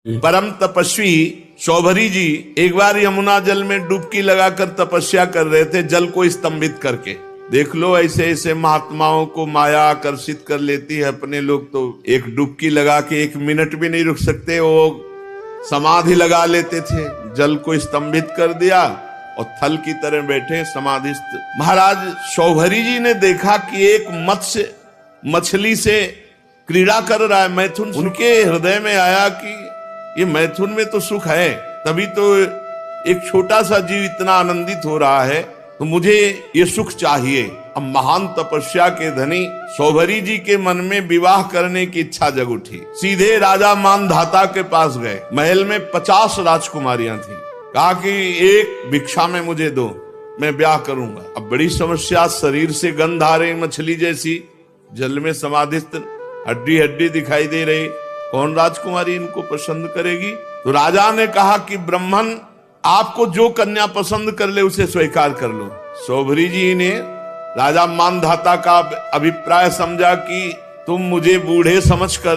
परम तपस्वी शौभरी जी एक बार यमुना जल में डुबकी लगाकर तपस्या कर रहे थे, जल को स्तंभित करके। देख लो, ऐसे ऐसे महात्माओं को माया आकर्षित कर लेती है। अपने लोग तो एक डुबकी लगा के 1 मिनट भी नहीं रुक सकते, वो समाधि लगा लेते थे। जल को स्तंभित कर दिया और थल की तरह बैठे समाधिस्थ। महाराज शौभरी जी ने देखा कि एक मत्स्य मछली से क्रीड़ा कर रहा है, मैथुन। उनके हृदय में आया कि ये मैथुन में तो सुख है, तभी तो एक छोटा सा जीव इतना आनंदित हो रहा है, तो मुझे ये सुख चाहिए। अब महान तपस्या के धनी शौभरी जी के मन में विवाह करने की इच्छा जग उठी। सीधे राजा मानधाता के पास गए। महल में 50 राजकुमारियां थी। कहा कि एक भिक्षा में मुझे दो, मैं ब्याह करूंगा। अब बड़ी समस्या, शरीर से गंध आ रही, मछली जैसी, जल में समाधिस्थ, हड्डी हड्डी दिखाई दे रही। कौन राजकुमारी इनको पसंद करेगी? तो राजा ने कहा कि ब्राह्मण आपको जो कन्या पसंद कर ले उसे स्वीकार कर लो। शौभरी जी ने राजा मानधाता का अभिप्राय समझा कि तुम मुझे बूढ़े समझकर,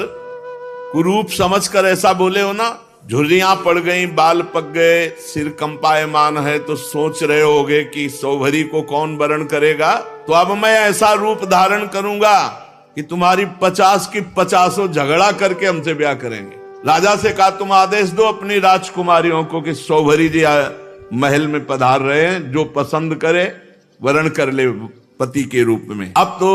कुरूप समझकर ऐसा बोले हो ना। झुर्रियां पड़ गई, बाल पक गए, सिर कंपायमान है, तो सोच रहे होगे कि शौभरी को कौन वरण करेगा। तो अब मैं ऐसा रूप धारण करूंगा कि तुम्हारी 50 की 50 झगड़ा करके हमसे ब्याह करेंगे। राजा से कहा तुम आदेश दो अपनी राजकुमारियों को कि शौभरी जी महल में पधार रहे हैं, जो पसंद करे वरण कर ले पति के रूप में। अब तो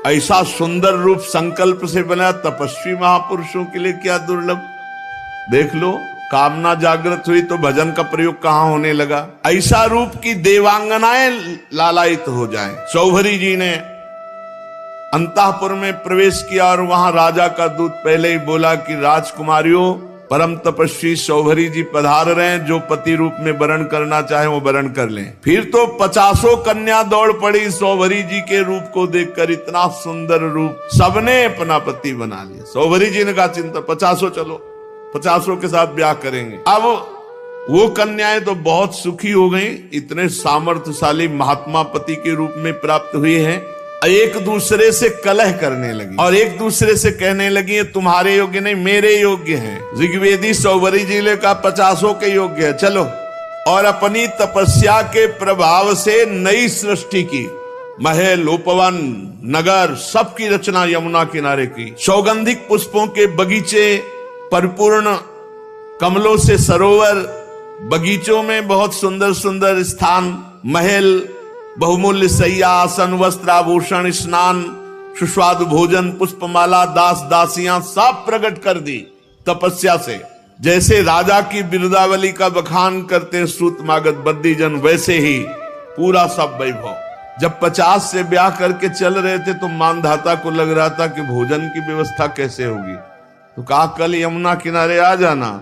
ऐसा सुंदर रूप संकल्प से बना, तपस्वी महापुरुषों के लिए क्या दुर्लभ। देख लो, कामना जागृत हुई तो भजन का प्रयोग कहां होने लगा। ऐसा रूप की देवांगनाएं लालायित हो जाएं। शौभरी जी ने अंतःपुर में प्रवेश किया और वहां राजा का दूत पहले ही बोला कि राजकुमारियों, परम तपस्वी शौभरी जी पधार रहे हैं, जो पति रूप में वरण करना चाहे वो वरण कर लें। फिर तो 50 कन्या दौड़ पड़ी शौभरी जी के रूप को देखकर। इतना सुंदर रूप, सबने अपना पति बना लिया। शौभरी जी ने कहा चिंता, 50 चलो, 50 के साथ ब्याह करेंगे। अब वो कन्याएं तो बहुत सुखी हो गई, इतने सामर्थ्यशाली महात्मा पति के रूप में प्राप्त हुए हैं। एक दूसरे से कलह करने लगी और एक दूसरे से कहने लगी ये तुम्हारे योग्य नहीं, मेरे योग्य हैं। ऋग्वेदी शौभरी जी ने कहा 50 के योग्य है, चलो। और अपनी तपस्या के प्रभाव से नई सृष्टि की, महल, उपवन, नगर, सबकी रचना यमुना किनारे की। सौगंधिक पुष्पों के बगीचे, परिपूर्ण कमलों से सरोवर, बगीचों में बहुत सुंदर सुंदर स्थान, महल, बहुमूल्य सैया, आसन, वस्त्र, आभूषण, स्नान, सुस्वादु भोजन, पुष्पमाला, दास दासियां सब प्रकट कर दी तपस्या से। जैसे राजा की बिरुदावली का बखान करते सूत मागध बद्दीजन, वैसे ही पूरा सब वैभव। जब 50 से ब्याह करके चल रहे थे तो मानधाता को लग रहा था कि भोजन की व्यवस्था कैसे होगी। तो कहा कल यमुना किनारे आ जाना।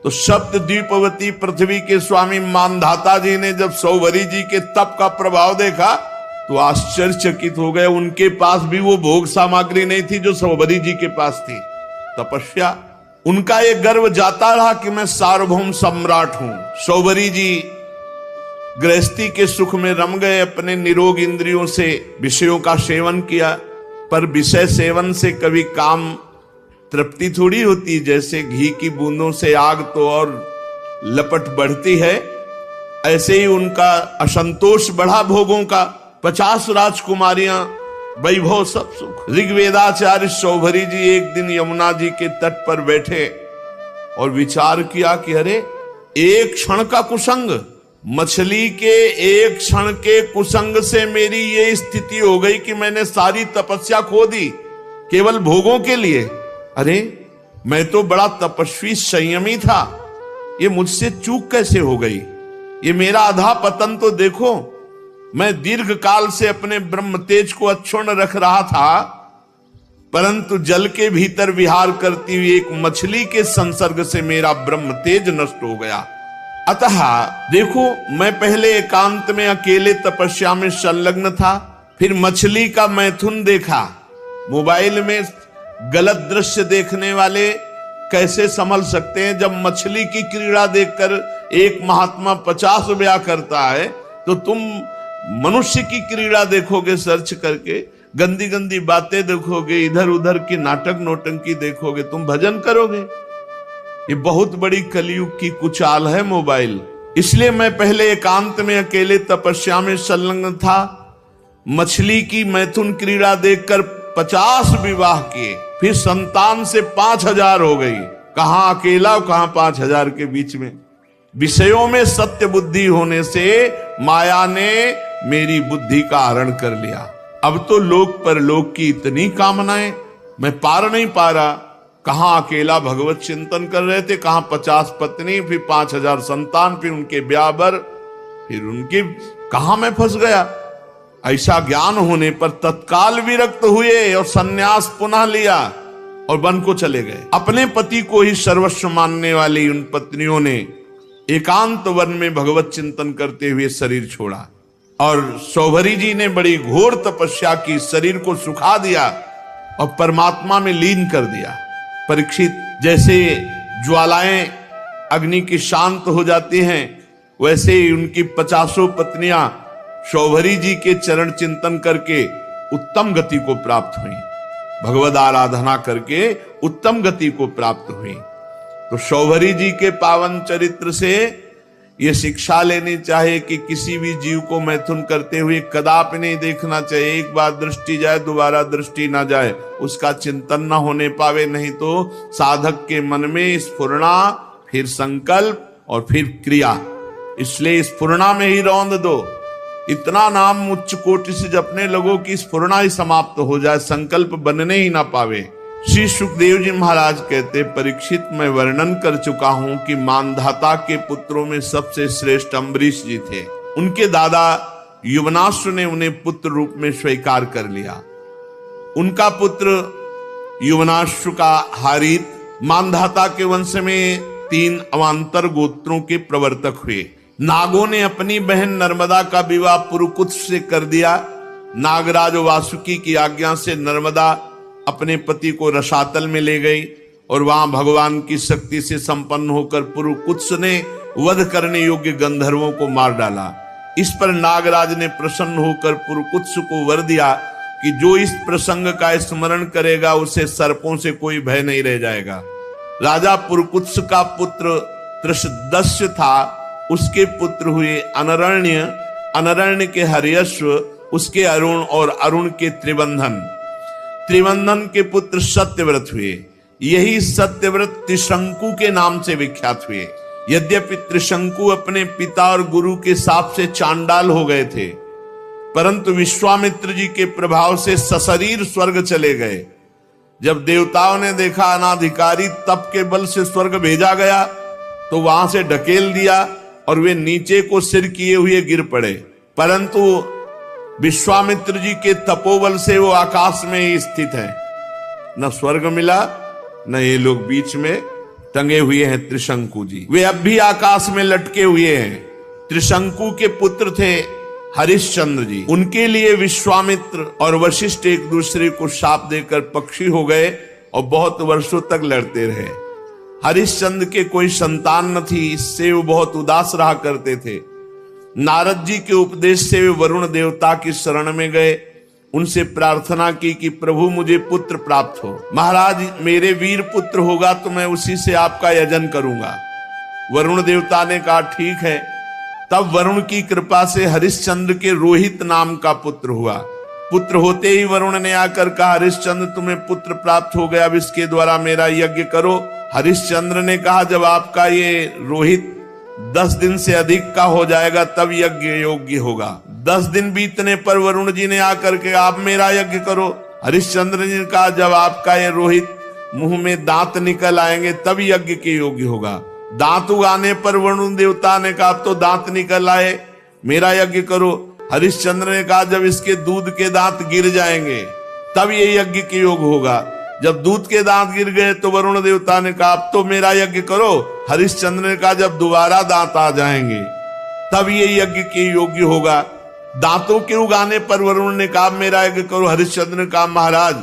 तो सप्त द्वीपवती पृथ्वी के स्वामी मानधाता जी ने जब शौभरी जी के तप का प्रभाव देखा तो आश्चर्यचकित हो गए। उनके पास भी वो भोग सामग्री नहीं थी जो शौभरी जी के पास थी। तपस्या, उनका ये गर्व जाता रहा कि मैं सार्वभौम सम्राट हूं। शौभरी जी गृहस्थी के सुख में रम गए, अपने निरोग इंद्रियों से विषयों का सेवन किया। पर विषय सेवन से कभी काम तृप्ति थोड़ी होती, जैसे घी की बूंदों से आग तो और लपट बढ़ती है, ऐसे ही उनका असंतोष बढ़ा भोगों का। 50 राजकुमारियां, वैभव, सब सुख। ऋग्वेदाचार्य शौभरी जी एक दिन यमुना जी के तट पर बैठे और विचार किया कि अरे एक क्षण का कुसंग, मछली के एक क्षण के कुसंग से मेरी ये स्थिति हो गई कि मैंने सारी तपस्या खो दी केवल भोगों के लिए। अरे मैं तो बड़ा तपस्वी संयमी था, ये मुझसे चूक कैसे हो गई? ये मेरा अधा पतन तो देखो। मैं दीर्घ काल से अपने ब्रह्म तेज को अक्षुण्ण रख रहा था, परंतु जल के भीतर विहार करती हुई एक मछली के संसर्ग से मेरा ब्रह्म तेज नष्ट हो गया। अतः देखो, मैं पहले एकांत में अकेले तपस्या में संलग्न था, फिर मछली का मैथुन देखा। मोबाइल में गलत दृश्य देखने वाले कैसे संभल सकते हैं? जब मछली की क्रीड़ा देखकर एक महात्मा 50 ब्याह करता है, तो तुम मनुष्य की क्रीड़ा देखोगे सर्च करके, गंदी गंदी बातें देखोगे, इधर उधर की नाटक नौटंकी देखोगे, तुम भजन करोगे? ये बहुत बड़ी कलयुग की कुचाल है मोबाइल। इसलिए मैं पहले एकांत में अकेले तपस्या में संलग्न था। मछली की मैथुन क्रीड़ा देखकर 50 विवाह किए, फिर संतान से 5000 हो गई। कहां अकेला और कहां 5000 के बीच में। विषयों में सत्य बुद्धि होने से माया ने मेरी बुद्धि का हरण कर लिया। अब तो लोक परलोक की इतनी कामनाएं, मैं पार नहीं पा रहा। कहां अकेला भगवत चिंतन कर रहे थे, कहां 50 पत्नी, फिर 5000 संतान, फिर उनके ब्याह बर, फिर उनके, कहां मैं फंस गया। ऐसा ज्ञान होने पर तत्काल विरक्त हुए और सन्यास पुनः लिया और वन को चले गए। अपने पति को ही सर्वस्व मानने वाली उन पत्नियों ने एकांत वन में भगवत चिंतन करते हुए शरीर छोड़ा। और शौभरी जी ने बड़ी घोर तपस्या की, शरीर को सुखा दिया और परमात्मा में लीन कर दिया। परीक्षित, जैसे ज्वालाएं अग्नि की शांत हो जाती हैं, वैसे ही उनकी 50 पत्नियां शौभरी जी के चरण चिंतन करके उत्तम गति को प्राप्त हुई, भगवद आराधना करके उत्तम गति को प्राप्त हुई। तो शौभरी जी के पावन चरित्र से ये शिक्षा लेनी चाहिए कि किसी भी जीव को मैथुन करते हुए कदापि नहीं देखना चाहिए। एक बार दृष्टि जाए, दोबारा दृष्टि ना जाए, उसका चिंतन ना होने पावे। नहीं तो साधक के मन में स्फुरना, फिर संकल्प और फिर क्रिया। इसलिए स्फुरना में ही रौंद दो। इतना नाम उच्च कोटि से जपने लगो कि स्फुरना ही समाप्त हो जाए, संकल्प बनने ही ना पावे। श्री सुखदेव जी महाराज कहते, परीक्षित, मैं वर्णन कर चुका हूं कि मानधाता के पुत्रों में सबसे श्रेष्ठ अम्बरीश जी थे। उनके दादा युवनाश्व ने उन्हें पुत्र रूप में स्वीकार कर लिया। उनका पुत्र युवनाश्व का हारित मानधाता के वंश में 3 अवान्तर गोत्रों के प्रवर्तक हुए। नागों ने अपनी बहन नर्मदा का विवाह पुरुकुत्स से कर दिया। नागराज वासुकी की आज्ञा से नर्मदा अपने पति को रसातल में ले गई और वहां भगवान की शक्ति से संपन्न होकर पुरुकुत्स ने वध करने योग्य गंधर्वों को मार डाला। इस पर नागराज ने प्रसन्न होकर पुरुकुत्स को वर दिया कि जो इस प्रसंग का स्मरण करेगा उसे सर्पों से कोई भय नहीं रह जाएगा। राजा पुरुकुत्स का पुत्र त्रिशदस्य था, उसके पुत्र हुए अनरण्य, अनरण्य के हर्यश्व, उसके अरुण और अरुण के त्रिबंधन, त्रिबंधन के पुत्र सत्यव्रत हुए। यही सत्यव्रत त्रिशंकु के नाम से विख्यात हुए। यद्यपि त्रिशंकु अपने पिता और गुरु के शाप से चांडाल हो गए थे, परंतु विश्वामित्र जी के प्रभाव से सशरीर स्वर्ग चले गए। जब देवताओं ने देखा अनाधिकारी तप के बल से स्वर्ग भेजा गया, तो वहां से ढकेल दिया और वे नीचे को सिर किए हुए गिर पड़े। परंतु विश्वामित्र जी के तपोबल से वो आकाश में ही स्थित है। न स्वर्ग मिला, न ये लोग बीच में टंगे हुए हैं। त्रिशंकु जी वे अब भी आकाश में लटके हुए हैं। त्रिशंकु के पुत्र थे हरिश्चंद्र जी। उनके लिए विश्वामित्र और वशिष्ठ एक दूसरे को शाप देकर पक्षी हो गए और बहुत वर्षों तक लड़ते रहे। हरिश्चंद्र के कोई संतान न थी, इससे वो बहुत उदास रहा करते थे। नारद जी के उपदेश से वे वरुण देवता की शरण में गए, उनसे प्रार्थना की कि प्रभु मुझे पुत्र प्राप्त हो। महाराज, मेरे वीर पुत्र होगा तो मैं उसी से आपका यजन करूंगा। वरुण देवता ने कहा ठीक है। तब वरुण की कृपा से हरिश्चंद्र के रोहित नाम का पुत्र हुआ। पुत्र होते ही वरुण ने आकर कहा, हरिश्चंद्र तुम्हें पुत्र प्राप्त हो गया, अब इसके द्वारा मेरा यज्ञ करो। हरिश्चंद्र ने कहा, जब आपका ये रोहित 10 दिन से अधिक का हो जाएगा तब यज्ञ योग्य होगा। 10 दिन बीतने पर वरुण जी ने आकर के आप मेरा यज्ञ करो। हरिश्चंद्र जी ने कहा, जब आपका ये रोहित मुंह में दांत निकल आएंगे तब यज्ञ के योग्य होगा। दांत उगाने पर वरुण देवता ने कहा, अब तो दांत निकल आए, मेरा यज्ञ करो। हरिश्चंद्र ने कहा, जब इसके दूध के दांत गिर जाएंगे तब ये यज्ञ के योग होगा। जब दूध के दांत गिर गए तो वरुण देवता ने कहा, अब तो मेरा यज्ञ करो। हरिश्चंद्र ने कहा, जब दोबारा दांत आ जाएंगे तब ये यज्ञ के योग्य होगा। दांतों के उगाने पर वरुण ने कहा, मेरा यज्ञ करो। हरिश्चंद्र ने कहा, महाराज,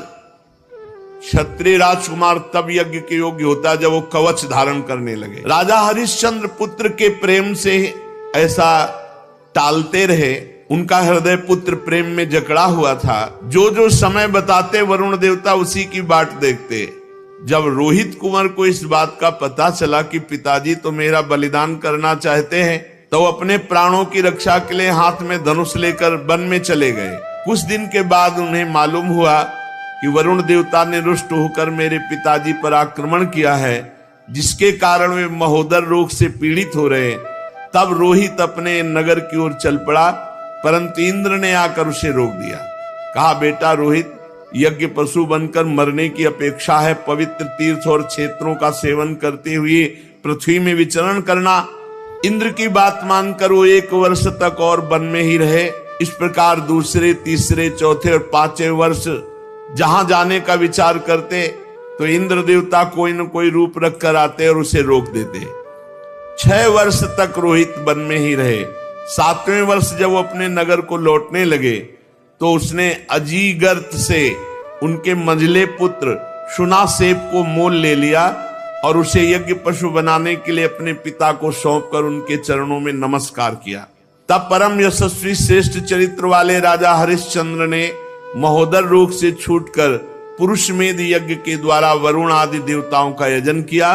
क्षत्रिय राजकुमार तब यज्ञ के योग्य होता है जब वो कवच धारण करने लगे। राजा हरिश्चंद्र पुत्र के प्रेम से ऐसा टालते रहे। उनका हृदय पुत्र प्रेम में जकड़ा हुआ था। जो जो समय बताते वरुण देवता उसी की बाट देखते। जब रोहित कुंवर को इस बात का पता चला कि पिताजी तो मेरा बलिदान करना चाहते हैं, तो अपने प्राणों की रक्षा के लिए हाथ में धनुष लेकर वन में चले गए। कुछ दिन के बाद उन्हें मालूम हुआ कि वरुण देवता ने रुष्ट होकर मेरे पिताजी पर आक्रमण किया है, जिसके कारण वे महोदर रोग से पीड़ित हो रहे। तब रोहित अपने नगर की ओर चल पड़ा, परंतु इंद्र ने आकर उसे रोक दिया। कहा, बेटा रोहित, यज्ञ पशु बनकर मरने की अपेक्षा है पवित्र तीर्थ और क्षेत्रों का सेवन करते हुए पृथ्वी में विचरण करना। इंद्र की बात मानकर वो 1 वर्ष तक और वन में ही रहे। इस प्रकार दूसरे, तीसरे, चौथे और 5वें वर्ष जहां जाने का विचार करते तो इंद्र देवता कोई न कोई रूप रख कर आते और उसे रोक देते। 6 वर्ष तक रोहित वन में ही रहे। 7वें वर्ष जब वो अपने नगर को लौटने लगे तो उसने अजीगर्त से उनके मंझले पुत्र शुनासेप को मोल ले लिया और उसे यज्ञ पशु बनाने के लिए अपने पिता को सौंपकर उनके चरणों में नमस्कार किया। तब परम यशस्वी श्रेष्ठ चरित्र वाले राजा हरिश्चंद्र ने महोदर रोग से छूटकर पुरुषमेध यज्ञ के द्वारा वरुण आदि देवताओं का यजन किया।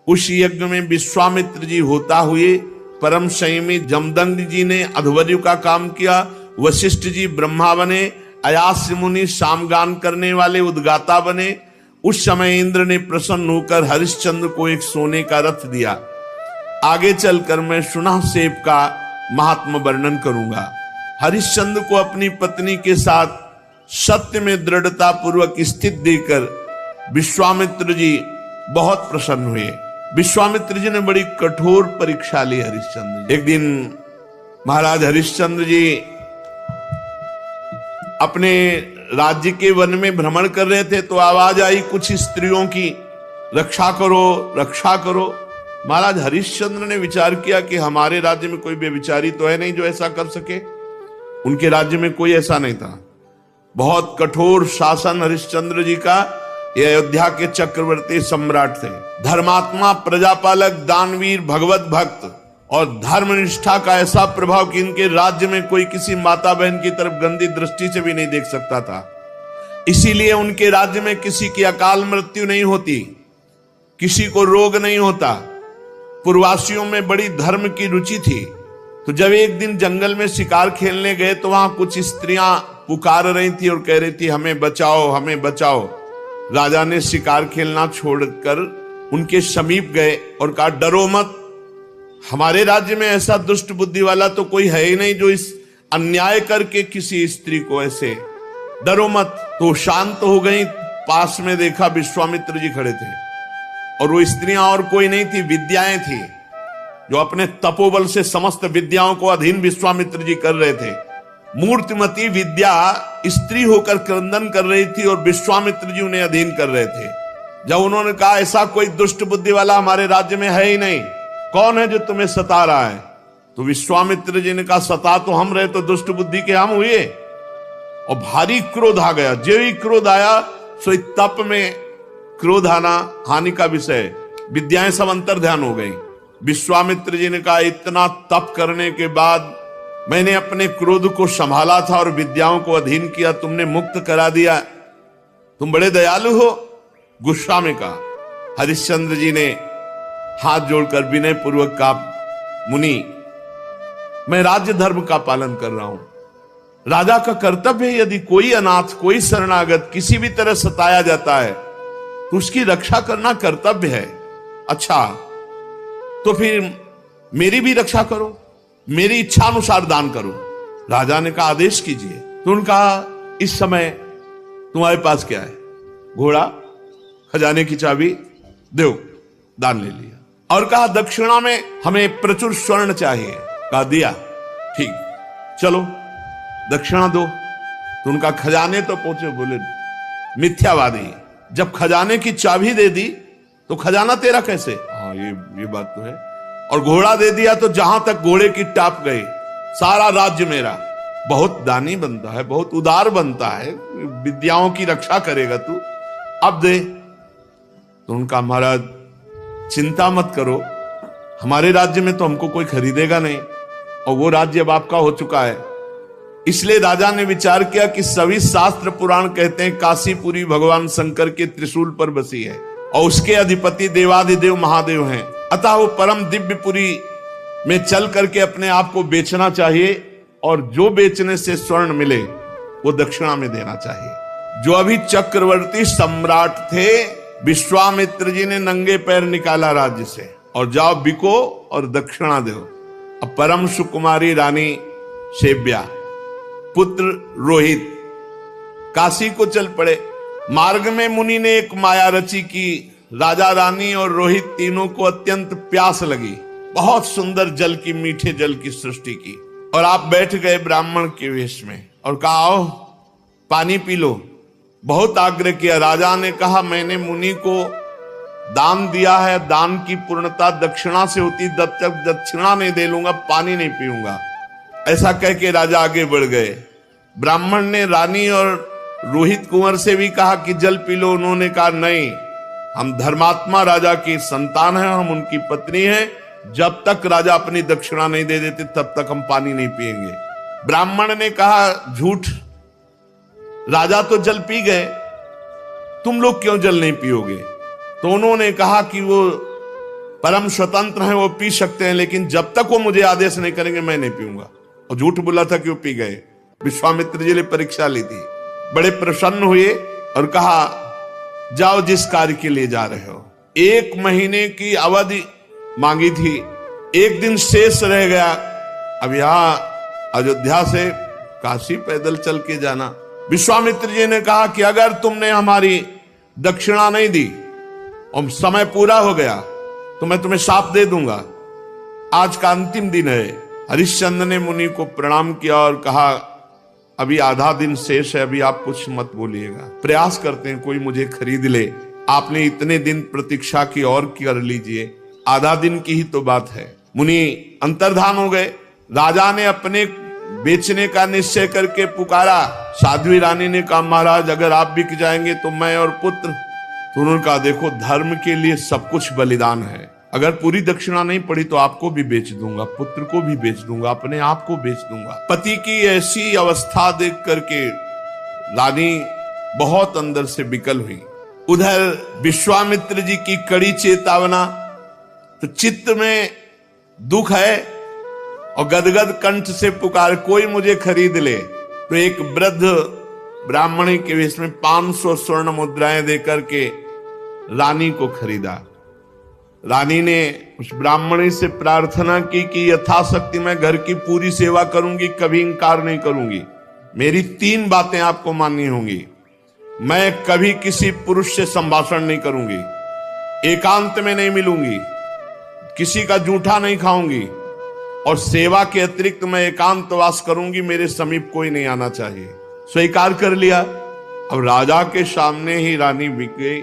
उस यज्ञ में विश्वामित्र जी होता हुए, परम संयमी जमदग्नि जी ने अध्वर्यु का काम किया, वशिष्ठ जी ब्रह्मा बने, अयास्य मुनि सामगान करने वाले उद्गाता बने। उस समय इंद्र ने प्रसन्न होकर हरिश्चंद्र को एक सोने का रथ दिया। आगे चलकर मैं शुनासेप का महात्म वर्णन करूंगा। हरिश्चंद्र को अपनी पत्नी के साथ सत्य में दृढ़ता पूर्वक स्थित देकर विश्वामित्र जी बहुत प्रसन्न हुए। विश्वामित्र जी ने बड़ी कठोर परीक्षा ली हरिश्चंद्र। एक दिन महाराज हरिश्चंद्र जी अपने राज्य के वन में भ्रमण कर रहे थे तो आवाज आई कुछ स्त्रियों की, रक्षा करो, रक्षा करो। महाराज हरिश्चंद्र ने विचार किया कि हमारे राज्य में कोई व्यभिचारी तो है नहीं जो ऐसा कर सके। उनके राज्य में कोई ऐसा नहीं था। बहुत कठोर शासन हरिश्चंद्र जी का। ये अयोध्या के चक्रवर्ती सम्राट थे, धर्मात्मा, प्रजापालक, दानवीर, भगवत भक्त और धर्मनिष्ठा का ऐसा प्रभाव कि इनके राज्य में कोई किसी माता बहन की तरफ गंदी दृष्टि से भी नहीं देख सकता था। इसीलिए उनके राज्य में किसी की अकाल मृत्यु नहीं होती, किसी को रोग नहीं होता। पूर्ववासियों में बड़ी धर्म की रुचि थी। तो जब एक दिन जंगल में शिकार खेलने गए तो वहां कुछ स्त्रियां पुकार रही थी और कह रही थी, हमें बचाओ, हमें बचाओ। राजा ने शिकार खेलना छोड़कर उनके समीप गए और कहा, डरो मत, हमारे राज्य में ऐसा दुष्ट बुद्धि वाला तो कोई है ही नहीं जो इस अन्याय करके किसी स्त्री को ऐसे, डरो मत। तो शांत हो गई। पास में देखा विश्वामित्र जी खड़े थे और वो स्त्रियां और कोई नहीं थी, विद्याएं थी जो अपने तपोबल से समस्त विद्याओं को अधीन विश्वामित्र जी कर रहे थे। मूर्तिमती विद्या स्त्री होकर क्रंदन कर रही थी और विश्वामित्र जी उन्हें अधीन कर रहे थे। जब उन्होंने कहा ऐसा कोई दुष्ट बुद्धि वाला हमारे राज्य में है ही नहीं, कौन है जो तुम्हें सता रहा है? तो विश्वामित्र जी ने कहा, सता तो हम रहे तो दुष्ट बुद्धि के हम हुए। और भारी क्रोध आ गया। जो ही क्रोध आया सो तप में क्रोध आना हानि का विषय, विद्याएं सब अंतर ध्यान हो गई। विश्वामित्र जी ने कहा, इतना तप करने के बाद मैंने अपने क्रोध को संभाला था और विद्याओं को अधीन किया, तुमने मुक्त करा दिया, तुम बड़े दयालु हो। गुस्सा में कहा। हरिश्चंद्र जी ने हाथ जोड़कर विनय पूर्वक कहा, मुनि, मैं राज्य धर्म का पालन कर रहा हूं। राजा का कर्तव्य है, यदि कोई अनाथ, कोई शरणागत किसी भी तरह सताया जाता है तो उसकी रक्षा करना कर्तव्य है। अच्छा, तो फिर मेरी भी रक्षा करो, मेरी इच्छा अनुसार दान करो। राजा ने कहा, आदेश कीजिए। तो उन्होंने कहा, इस समय तुम्हारे पास क्या है? घोड़ा, खजाने की चाबी, दो। दान ले लिया और कहा, दक्षिणा में हमें प्रचुर स्वर्ण चाहिए। कहा, दिया। ठीक, चलो दक्षिणा दो। तो उनका खजाने तो पहुंचे। बोले, मिथ्यावादी, जब खजाने की चाबी दे दी तो खजाना तेरा कैसे? हाँ, ये बात तो है। और घोड़ा दे दिया तो जहां तक घोड़े की टाप गई सारा राज्य मेरा। बहुत दानी बनता है, बहुत उदार बनता है, विद्याओं की रक्षा करेगा तू, अब दे। तो उनका, महाराज चिंता मत करो, हमारे राज्य में तो हमको कोई खरीदेगा नहीं और वो राज्य अब आपका हो चुका है। इसलिए राजा ने विचार किया कि सभी शास्त्र पुराण कहते हैं काशीपुरी भगवान शंकर के त्रिशूल पर बसी है और उसके अधिपति देवाधिदेव महादेव हैं, अतः वो परम दिव्यपुरी में चल करके अपने आप को बेचना चाहिए और जो बेचने से स्वर्ण मिले वो दक्षिणा में देना चाहिए। जो अभी चक्रवर्ती सम्राट थे, विश्वामित्र जी ने नंगे पैर निकाला राज्य से और जाओ बिको और दक्षिणा दो। अब परम सुकुमारी रानी शेव्या, पुत्र रोहित काशी को चल पड़े। मार्ग में मुनि ने एक माया रची कि राजा रानी और रोहित तीनों को अत्यंत प्यास लगी, बहुत सुंदर जल की, मीठे जल की सृष्टि की, और आप बैठ गए ब्राह्मण के वेश में और कहा आओ पानी पी लो। बहुत आग्रह किया। राजा ने कहा मैंने मुनि को दान दिया है, दान की पूर्णता दक्षिणा से होती, जब तक दक्षिणा नहीं दे लूंगा पानी नहीं पीऊंगा। ऐसा कह के राजा आगे बढ़ गए। ब्राह्मण ने रानी और रोहित कुंवर से भी कहा कि जल पी लो। उन्होंने कहा नहीं, हम धर्मात्मा राजा की संतान हैं, हम उनकी पत्नी हैं, जब तक राजा अपनी दक्षिणा नहीं दे देते तब तक हम पानी नहीं पिएंगे। ब्राह्मण ने कहा झूठ, राजा तो जल पी गए, तुम लोग क्यों जल नहीं पियोगे? तो उन्होंने कहा कि वो परम स्वतंत्र हैं, वो पी सकते हैं, लेकिन जब तक वो मुझे आदेश नहीं करेंगे मैं नहीं पीऊंगा। और झूठ बोला था कि वो पी गए। विश्वामित्र जी ने परीक्षा ली थी, बड़े प्रसन्न हुए और कहा जाओ जिस कार्य के लिए जा रहे हो। 1 महीने की अवधि मांगी थी, 1 दिन शेष रह गया। अब यहां अयोध्या से काशी पैदल चल के जाना। विश्वामित्र जी ने कहा कि अगर तुमने हमारी दक्षिणा नहीं दी और समय पूरा हो गया तो मैं तुम्हें शाप दे दूंगा। आज का अंतिम दिन है। हरिश्चंद्र ने मुनि को प्रणाम किया और कहा अभी आधा दिन शेष है, अभी आप कुछ मत बोलिएगा, प्रयास करते हैं कोई मुझे खरीद ले। आपने इतने दिन प्रतीक्षा की और कर लीजिए, आधा दिन की ही तो बात है। मुनि अंतर्धान हो गए। राजा ने अपने बेचने का निश्चय करके पुकारा। साध्वी रानी ने कहा महाराज अगर आप बिक जाएंगे तो मैं और पुत्र। तो उन्होंने कहा देखो धर्म के लिए सब कुछ बलिदान है, अगर पूरी दक्षिणा नहीं पड़ी तो आपको भी बेच दूंगा, पुत्र को भी बेच दूंगा, अपने आप को बेच दूंगा। पति की ऐसी अवस्था देख करके रानी बहुत अंदर से विकल हुई। उधर विश्वामित्र जी की कड़ी चेतावना, तो चित्त में दुख है और गदगद कंठ से पुकार कोई मुझे खरीद ले। तो एक वृद्ध ब्राह्मणी के वेश में 500 स्वर्ण मुद्राएं देकर के रानी को खरीदा। रानी ने उस ब्राह्मणी से प्रार्थना की कि यथाशक्ति मैं घर की पूरी सेवा करूंगी, कभी इंकार नहीं करूंगी। मेरी 3 बातें आपको माननी होंगी। मैं कभी किसी पुरुष से संभाषण नहीं करूंगी, एकांत में नहीं मिलूंगी, किसी का जूठा नहीं खाऊंगी, और सेवा के अतिरिक्त मैं एकांतवास करूंगी, मेरे समीप कोई नहीं आना चाहिए। स्वीकार कर लिया। अब राजा के सामने ही रानी बिक गई।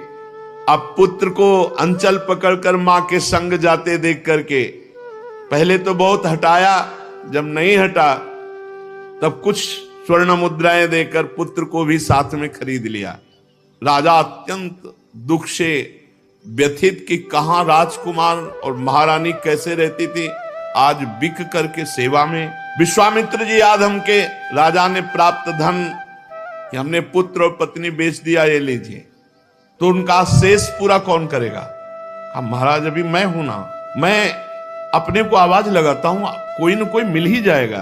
अब पुत्र को अंचल पकड़कर मां के संग जाते देख करके पहले तो बहुत हटाया, जब नहीं हटा तब कुछ स्वर्ण मुद्राएं देकर पुत्र को भी साथ में खरीद लिया। राजा अत्यंत दुख से व्यथित कि कहां राजकुमार और महारानी कैसे रहती थी, आज बिक करके सेवा में। विश्वामित्र जी याद हमके राजा ने प्राप्त धन कि हमने पुत्र और पत्नी बेच दिया, ये लीजिए। तो उनका शेष पूरा कौन करेगा? महाराज अभी मैं हूं ना, मैं अपने को आवाज लगाता हूं, कोई न कोई मिल ही जाएगा।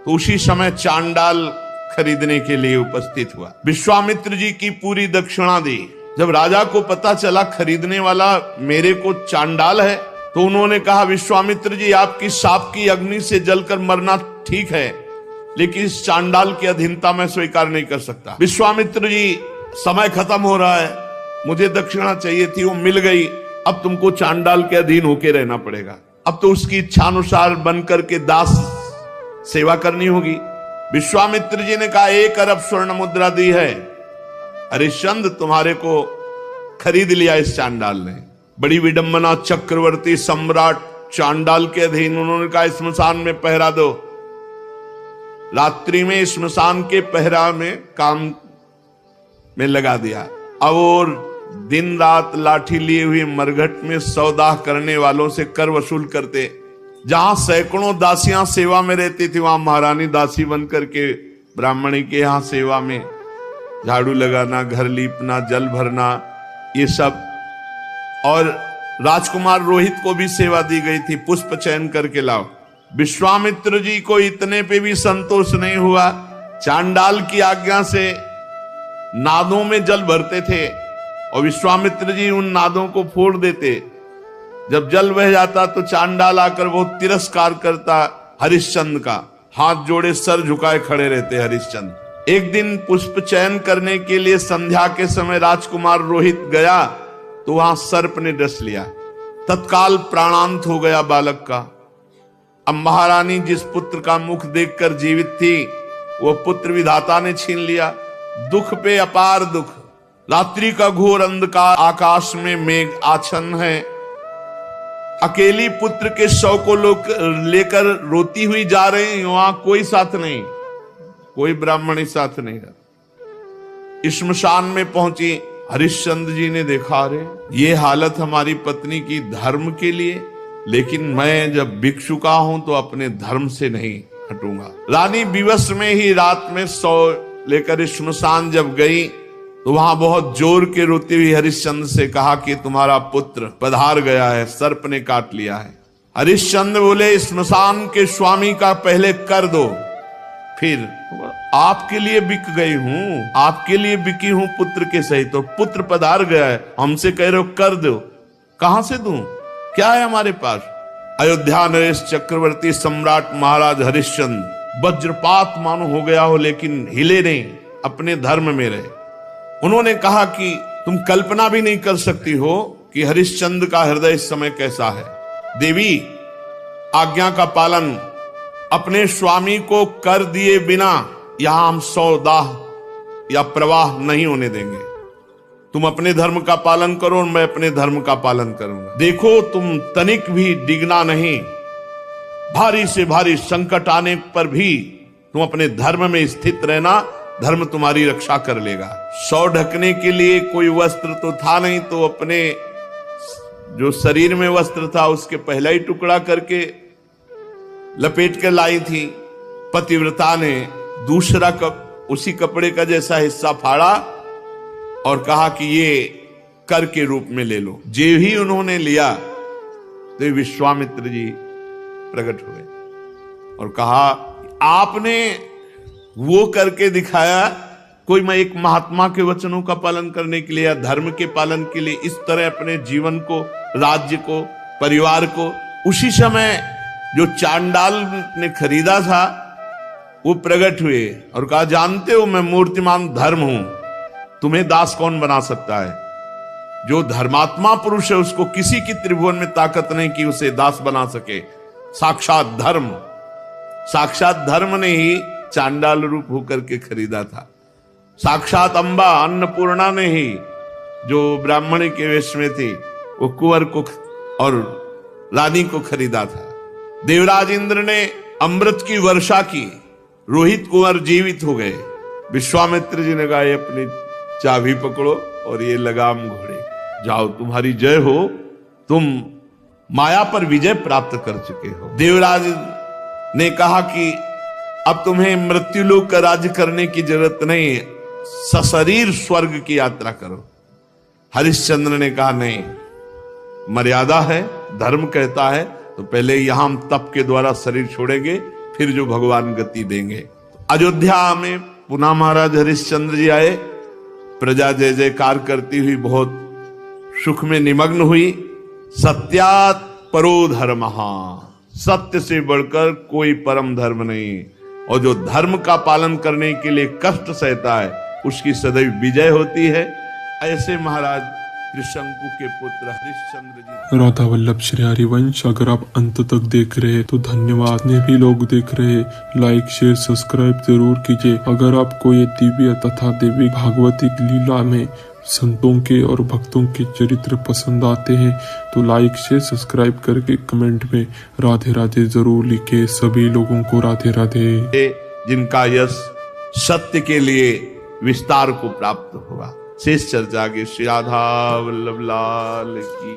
तो उसी समय चांडाल खरीदने के लिए उपस्थित हुआ। विश्वामित्र जी की पूरी दक्षिणा दी। जब राजा को पता चला खरीदने वाला मेरे को चांडाल है, तो उन्होंने कहा विश्वामित्र जी आपकी शाप की अग्नि से जलकर मरना ठीक है, लेकिन इस चांडाल की अधीनता मैं स्वीकार नहीं कर सकता। विश्वामित्र जी समय खत्म हो रहा है, मुझे दक्षिणा चाहिए थी, वो मिल गई, अब तुमको चांडाल के अधीन होके रहना पड़ेगा। अब तो उसकी इच्छानुसार बनकर के दास सेवा करनी होगी। विश्वामित्र जी ने कहा 1 अरब स्वर्ण मुद्रा दी है, हरिश्चंद्र तुम्हारे को खरीद लिया इस चांडाल ने। बड़ी विडंबना, चक्रवर्ती सम्राट चांडाल के अधीन। उन्होंने कहा स्मशान में पहरा दो। रात्रि में स्मशान के पहरा में काम में लगा दिया। अब और दिन रात लाठी लिए हुए मरघट में सौदा करने वालों से कर वसूल करते। जहां सैकड़ों दासियां सेवा में रहती थी, वहां महारानी दासी बन करके ब्राह्मणी के यहाँ सेवा में झाड़ू लगाना, घर लीपना, जल भरना, ये सब। और राजकुमार रोहित को भी सेवा दी गई थी, पुष्प चयन करके लाओ। विश्वामित्र जी को इतने पे भी संतोष नहीं हुआ। चांडाल की आज्ञा से नादों में जल भरते थे और विश्वामित्र जी उन नादों को फोड़ देते। जब जल बह जाता तो चांडाल आकर बहुत तिरस्कार करता हरिश्चंद्र का, हाथ जोड़े सर झुकाए खड़े रहते हरिश्चंद्र। एक दिन पुष्प चयन करने के लिए संध्या के समय राजकुमार रोहित गया तो वहां सर्प ने डस लिया, तत्काल प्राणांत हो गया बालक का। अब महारानी जिस पुत्र का मुख देखकर जीवित थी, वह पुत्र विधाता ने छीन लिया। दुख पे अपार दुख। रात्रि का घोर अंधकार, आकाश में मेघ आच्छन्न है। अकेली पुत्र के शव को लोग लेकर रोती हुई जा रहे हैं, वहां कोई साथ नहीं, कोई ब्राह्मणी साथ नहीं है। श्मशान में पहुंची, हरिश्चंद्र जी ने देखा, रे ये हालत हमारी पत्नी की धर्म के लिए, लेकिन मैं जब भिक्षुका हूं तो अपने धर्म से नहीं हटूंगा। रानी विवश में ही रात में शव लेकर श्मशान जब गई तो वहां बहुत जोर के रोती हुई हरिश्चंद्र से कहा कि तुम्हारा पुत्र पधार गया है, सर्प ने काट लिया है। हरिश्चंद्र बोले, श्मशान के स्वामी का पहले कर दो, फिर आपके लिए बिक गई हूं, आपके लिए बिकी हूं पुत्र के सहित। तो पुत्र पधार गया है, हमसे कह रहे हो कर दो, कहां से दूं, क्या है हमारे पास। अयोध्या नरेश चक्रवर्ती सम्राट महाराज हरिश्चंद्र वज्रपात मानो हो गया हो, लेकिन हिले नहीं, अपने धर्म में रहे। उन्होंने कहा कि तुम कल्पना भी नहीं कर सकती हो कि हरिश्चंद्र का हृदय इस समय कैसा है। देवी, आज्ञा का पालन अपने स्वामी को कर दिए बिना यहां हम सौदाह या प्रवाह नहीं होने देंगे। तुम अपने धर्म का पालन करो और मैं अपने धर्म का पालन करूंगा। देखो, तुम तनिक भी डिगना नहीं, भारी से भारी संकट आने पर भी तुम अपने धर्म में स्थित रहना, धर्म तुम्हारी रक्षा कर लेगा। सौ ढकने के लिए कोई वस्त्र तो था नहीं, तो अपने जो शरीर में वस्त्र था उसके पहला ही टुकड़ा करके लपेट कर लाई थी। पतिव्रता ने दूसरा उसी कपड़े का जैसा हिस्सा फाड़ा और कहा कि ये कर के रूप में ले लो। जे ही उन्होंने लिया तो विश्वामित्र जी प्रकट हुए और कहा, आपने वो करके दिखाया, कोई मैं एक महात्मा के वचनों का पालन करने के लिए या धर्म के पालन के लिए इस तरह अपने जीवन को, राज्य को, परिवार को। उसी समय जो चांडाल ने खरीदा था वो प्रकट हुए और कहा, जानते हो मैं मूर्तिमान धर्म हूं, तुम्हें दास कौन बना सकता है। जो धर्मात्मा पुरुष है उसको किसी की त्रिभुवन में ताकत नहीं कि उसे दास बना सके। साक्षात धर्म, साक्षात धर्म ने ही चांडाल रूप होकर के खरीदा था। साक्षात अंबा अन्नपूर्णा ने ही, जो ब्राह्मणी के वेश में थी, वो कुंवर को और रानी को खरीदा था। देवराज इंद्र ने अमृत की वर्षा की, रोहित कुंवर जीवित हो गए। विश्वामित्र जी ने कहा, ये अपनी चाबी पकड़ो और ये लगाम घोड़े, जाओ तुम्हारी जय हो, तुम माया पर विजय प्राप्त कर चुके हो। देवराज ने कहा कि अब तुम्हें मृत्युलोक का राज्य करने की जरूरत नहीं, सशरीर स्वर्ग की यात्रा करो। हरिश्चंद्र ने कहा, नहीं, मर्यादा है, धर्म कहता है तो पहले यहां हम तप के द्वारा शरीर छोड़ेंगे, फिर जो भगवान गति देंगे। अयोध्या में पुनः महाराज हरिश्चंद्र जी आए, प्रजा जय जयकार करती हुई बहुत सुख में निमग्न हुई। सत्यात् परो धर्मः, सत्य से बढ़कर कोई परम धर्म नहीं, और जो धर्म का पालन करने के लिए कष्ट सहता है उसकी सदैव विजय होती है। ऐसे महाराज त्रिशंकु के पुत्र हरिश्चंद्र जी। राधा वल्लभ श्री हरिवंश अगर आप अंत तक देख रहे हैं तो धन्यवाद। जितने भी लोग देख रहे हैं लाइक शेयर सब्सक्राइब जरूर कीजिए। अगर आपको ये दिव्य तथा देवी भागवतिक लीला में संतों के और भक्तों के चरित्र पसंद आते हैं तो लाइक शेयर सब्सक्राइब करके कमेंट में राधे राधे जरूर लिखे। सभी लोगों को राधे राधे। जिनका यश सत्य के लिए विस्तार को प्राप्त होगा। शेष चर्चा के श्री राधा वल्लभ लाल की।